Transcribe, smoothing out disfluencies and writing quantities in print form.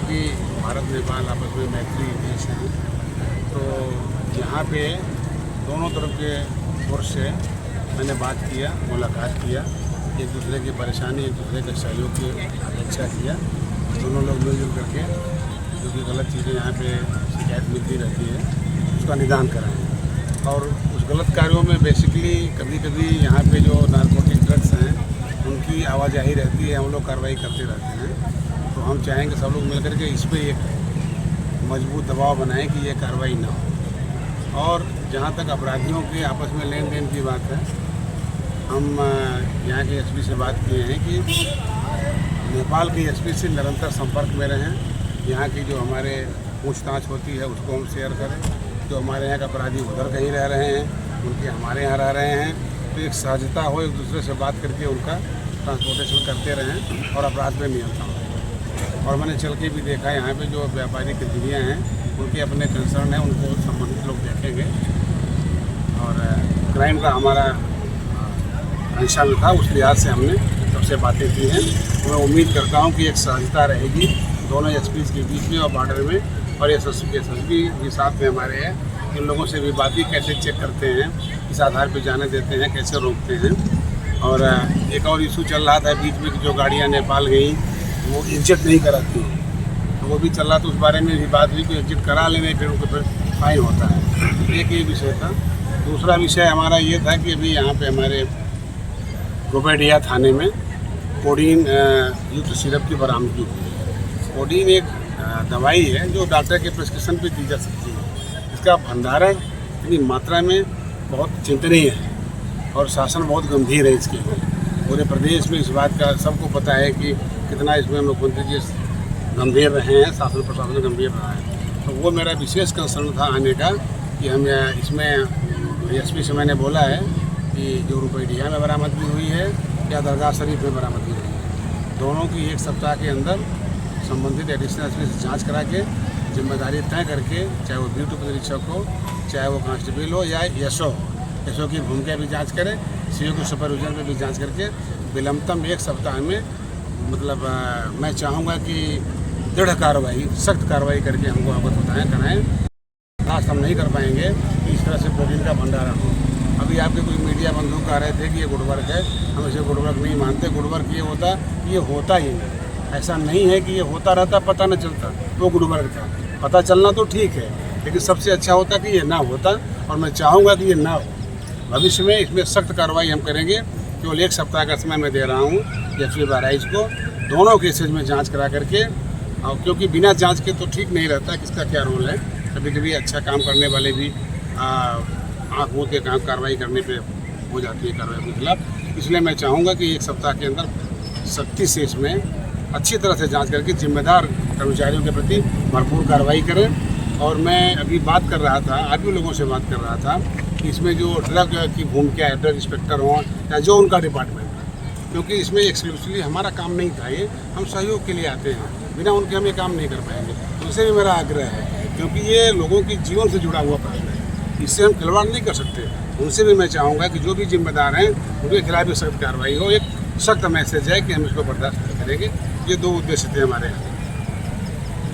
कि भारत नेपाल आपस में मैत्री देश हैं, तो यहाँ पे दोनों तरफ के ओर से मैंने बात किया, मुलाकात किया, एक दूसरे की परेशानी, एक दूसरे के सहयोग की अपेक्षा किया। दोनों लोग मिलजुल करके जो कि गलत चीज़ें यहाँ पे शिकायत मिलती रहती है उसका निदान कराएं। और उस गलत कार्यों में बेसिकली कभी कभी यहाँ पे जो नारकोटिक ड्रग्स हैं उनकी आवाजाही रहती है, हम लोग कार्रवाई करते रहते हैं। तो हम चाहेंगे सब लोग मिलकर के इस पर एक मजबूत दबाव बनाएं कि ये कार्रवाई ना हो। और जहाँ तक अपराधियों के आपस में लेन देन की बात है, हम यहाँ के एसपी से बात किए हैं कि नेपाल के एसपी से निरंतर संपर्क में रहें। यहाँ की जो हमारे पूछताछ होती है उसको हम शेयर करें। जो हमारे यहाँ के अपराधी उधर कहीं रह रहे हैं, उनके हमारे यहाँ रह रहे हैं, तो एक सहजता हो, एक दूसरे से बात करके उनका ट्रांसपोर्टेशन करते रहें और अपराध पर नियंत्रण हो। और मैंने चल के भी देखा यहाँ पे जो व्यापारी गतिविधियाँ हैं उनके अपने कंसर्न हैं, उनको संबंधित लोग देखेंगे। और क्राइम का हमारा अंशांक था, उस लिहाज से हमने सबसे बातें की हैं। तो मैं उम्मीद करता हूँ कि एक सहजता रहेगी दोनों एसपी के बीच में और बॉर्डर में। और एसएसपी भी साथ में हमारे हैं, इन लोगों से भी बात कैसे चेक करते हैं, किस आधार पर जाने देते हैं, कैसे रोकते हैं। और एक और इशू चल रहा था बीच में कि जो गाड़ियाँ नेपाल गई वो एग्जिट नहीं कराती, तो वो भी चल रहा था। उस बारे में भी बात हुई कि एग्जिट करा लेने फिर उनको फिर फाइन होता है। एक ये विषय था। दूसरा विषय हमारा ये था कि अभी यहाँ पे हमारे रुपैडिया थाने में कोडीन युक्त सिरप की बरामदगी हुई है। कोडीन एक दवाई है जो डॉक्टर के प्रिस्क्रिप्शन पे दी जा सकती है। इसका भंडारण इतनी मात्रा में बहुत चिंतनीय है और शासन बहुत गंभीर है इसके लिए। पूरे प्रदेश में इस बात का सबको पता है कि कितना इसमें मुख्यमंत्री जी गंभीर रहे हैं, शासन प्रशासन गंभीर रहा है। तो वो मेरा विशेष कंसर्न था आने का कि हम इसमें एसपी से मैंने बोला है कि जो रुपैडिया में बरामदगी हुई है या दरगाह शरीफ में बरामदगी हुई है, दोनों की एक सप्ताह के अंदर संबंधित एडिशनल एसपी से जाँच करा के जिम्मेदारी तय करके, चाहे वो ड्यूटी निरीक्षक हो, चाहे वो कांस्टेबल हो या एसओ की भूमिका भी जांच करें, सीओ के सुपरविजन पे भी जांच करके विलंबतम एक सप्ताह में, मतलब मैं चाहूँगा कि दृढ़ कार्रवाई, सख्त कार्रवाई करके हमको अवगत कराएँ। लास्ट हम नहीं कर पाएंगे कि इस तरह से प्रोटीन का भंडारण हो। अभी आपके कुछ मीडिया बंधु कह रहे थे कि ये गुडवर्क है, हम इसे गुडवर्क नहीं मानते। गुडवर्क ये होता ही नहीं। ऐसा नहीं है कि ये होता रहता पता न चलता तो गुडवर्क था। पता चलना तो ठीक है, लेकिन सबसे अच्छा होता कि ये ना होता। और मैं चाहूँगा कि ये ना हो। भविष्य में इसमें सख्त कार्रवाई हम करेंगे। केवल एक सप्ताह का समय मैं दे रहा हूँ एसपी बहराइच को, दोनों केसेज में जांच करा करके। और क्योंकि बिना जांच के तो ठीक नहीं रहता किसका क्या रोल है। कभी कभी अच्छा काम करने वाले भी आँख मूंद के काम कार्रवाई करने पे हो जाती है कार्रवाई के खिलाफ। इसलिए मैं चाहूँगा कि एक सप्ताह के अंदर सख्ती से इसमें अच्छी तरह से जांच करके जिम्मेदार कर्मचारियों के प्रति भरपूर कार्रवाई करें। और मैं अभी बात कर रहा था, आदमी लोगों से बात कर रहा था कि इसमें जो ड्रग की भूमिका है, ड्रग इंस्पेक्टर हों या जो उनका डिपार्टमेंट है, क्योंकि इसमें एक्सक्लूसिवली हमारा काम नहीं था। ये हम सहयोग के लिए आते हैं, बिना उनके हम ये काम नहीं कर पाएंगे। उनसे भी मेरा आग्रह है, क्योंकि ये लोगों की जीवन से जुड़ा हुआ प्रश्न है, इससे हम खिलवाड़ नहीं कर सकते। उनसे भी मैं चाहूँगा कि जो भी जिम्मेदार हैं उनके खिलाफ भी सख्त कार्रवाई हो। एक सख्त मैसेज है कि हम इसको बर्दाश्त नहीं करेंगे। ये दो उद्देश्य थे हमारे।